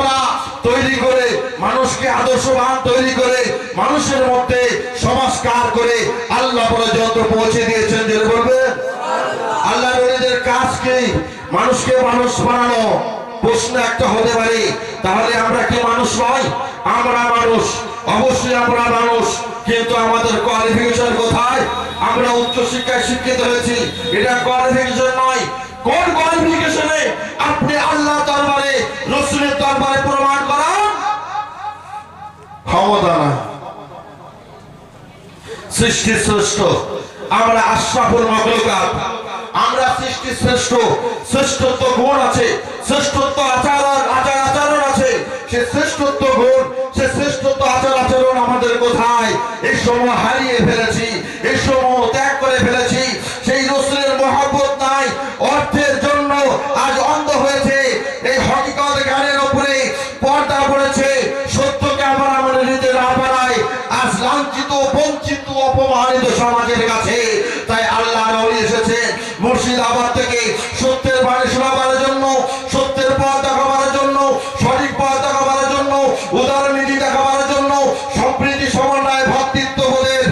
আমরা তৈরি করে, মানুষকে আদর্শবান তৈরি করে, মানুষের মধ্যে সংস্কার করে আল্লাহ পর্যন্ত পৌঁছে দিয়েছেন। যে বলবে আল্লাহ নবীদের কাজ কি? মানুষকে মানুষ বানানো। প্রশ্ন একটা হতে পারে, তাহলে আমরা কি মানুষ নই? আমরা মানুষ, অবশ্যই আমরা মানুষ, কিন্তু আমাদের কোয়ালিফিকেশন কোথায়? আমরা উচ্চ শিক্ষায় শিক্ষিত হয়েছি, এটা কোয়ালিফিকেশন নয়। কোন কোয়ালিফিকেশনে আপনি আল্লাহ দরবারে, রাসূলের দরবারে প্রমাণ করান? ক্ষমতা না। সৃষ্টি শ্রেষ্ঠ, আমরা আশরাফুল মাখলুকাত, আমরা সৃষ্টি শ্রেষ্ঠ। শ্রেষ্ঠত্ব গুণ আছে, শ্রেষ্ঠত্ব আচার-আচরণ আছে। সে শ্রেষ্ঠত্ব গুণ, সে শ্রেষ্ঠত্ব আচার-আচরণ আমাদের কোথায়? এই সময় হারিয়ে ফেলেছি, এই সময় ত্যাগ করে ফেলেছি। সেই রাসূলের মহব্বত নাই, অর্থের জন্য আজ অন্ধ হয়েছে। এই হকিকত জ্ঞানের উপরে পর্দা পড়েছে। সত্যকে আমরা আমাদের নিতে না পারায় আজ লাঞ্ছিত, বঞ্চিত, অপমানিত সমাজের কাছে। তাই আল্লাহ নবী এসেছে মুর্শিদাবাদ থেকে সত্যের বাণী শোনাবার জন্য, সত্যের পথ দেখাবার জন্য, সঠিক পথ দেখাবার জন্য, উদারনীতি দেখাবার জন্য, সম্প্রীতি, সমন্বয়, ভ্রাতৃত্ববোধের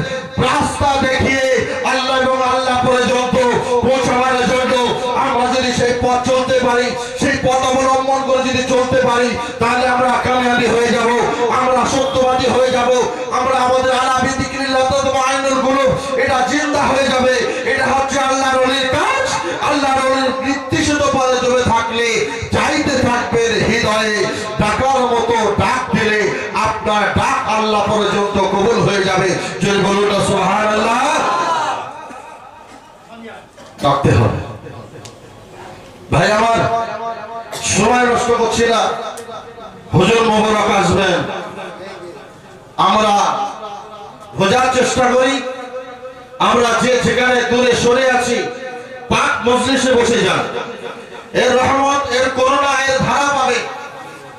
রাস্তা দেখিয়ে আল্লাহ এবং আল্লাহ পর্যন্ত পৌঁছাবার জন্য আমরা যদি সেই পথ চলতে পারি, সেই পথ অবলম্বন করে যদি চলতে পারি, তাহলে আমরা কামিয়াবি হয়ে যাব, আমরা সত্যবাদী হয়ে যাব, আমরা আমাদের আলাপি যিকরিল্লাহ আইনুল গুলো এটা জিন্দা হয়ে যাবে। এটা হচ্ছে আল্লাহর ওলির কাজ। আল্লাহর ওলির নির্দেশিত পথে চলে থাকলে চাইতে থাকবেন হৃদয়ে, ডাকার মতো ডাক দিলে আপনার ডাক আল্লাহ পর্যন্ত কবুল হয়ে যাবে। যদি বলুন না সুবহানাল্লাহ। ডাকতে হবে। ভাই আমার, সময় নষ্ট করছি না, হুজুর মোবারক আসবেন, আমরা বোঝার চেষ্টা করি। আমরা যে যেখানে দূরে সরে আছি, পাক মজলিসে বসে যান। এর রহমত, এর করুণা, এর ধারা পাবে।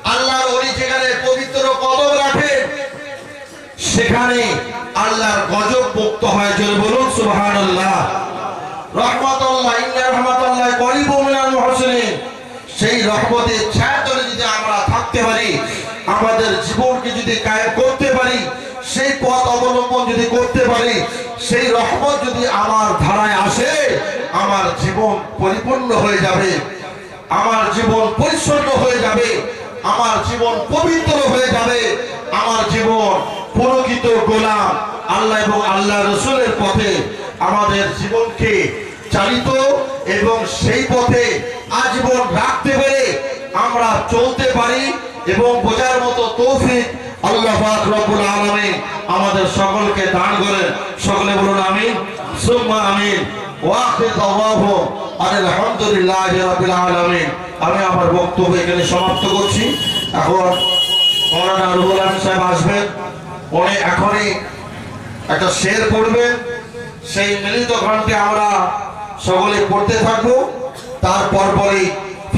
আল্লাহর ওলি যেখানে পবিত্র কদম রাখে, সেখানে আল্লাহর গজব মুক্ত হয়। জোরে বলুন সুবহানাল্লাহ। রহমাতুল্লাহ, ইন্না রহমাতুল্লাহ করিবুম মিনাল মুহসিনিন। সেই রহমতের ছায়াতলে যদি আমরা থাকতে পারি, আমাদের জীবনকে যদি কায়েম করতে পারি, সেই পথ অবলম্বন যদি করতে পারি, সেই রহমত যদি আমার ধারায় আসে, আমার জীবন পরিপূর্ণ হয়ে যাবে, আমার জীবন পরিচ্ছন্ন হয়ে যাবে, আমার জীবন পবিত্র হয়ে যাবে, আমার জীবন প্রকৃত গোলাম আল্লাহ এবং আল্লাহ রাসূলের পথে আমাদের জীবনকে চালিত এবং সেই পথে আজীবন রাখতে পেরে আমরা চলতে পারি এবং বোঝার মতো তৌফিক আল্লাহ পাক রব্বুল আলামিন আমাদের সকলকে দান করেন। সকলে বলুন আমিন সুম্মা আমিন। ওয়া আখির দাওয়াহু আলহামদুলিল্লাহি রাব্বিল আলামিন। আমি আমার বক্তব্য এখানে সমাপ্ত করছি। এখন মাওলানা রুহুল আমিন সাহেব আসবেন, উনি এখনই একটা শের পড়বেন। সেই মিলিত কণ্ঠে আমরা সকলে পড়তে থাকবো। তারপর পরেই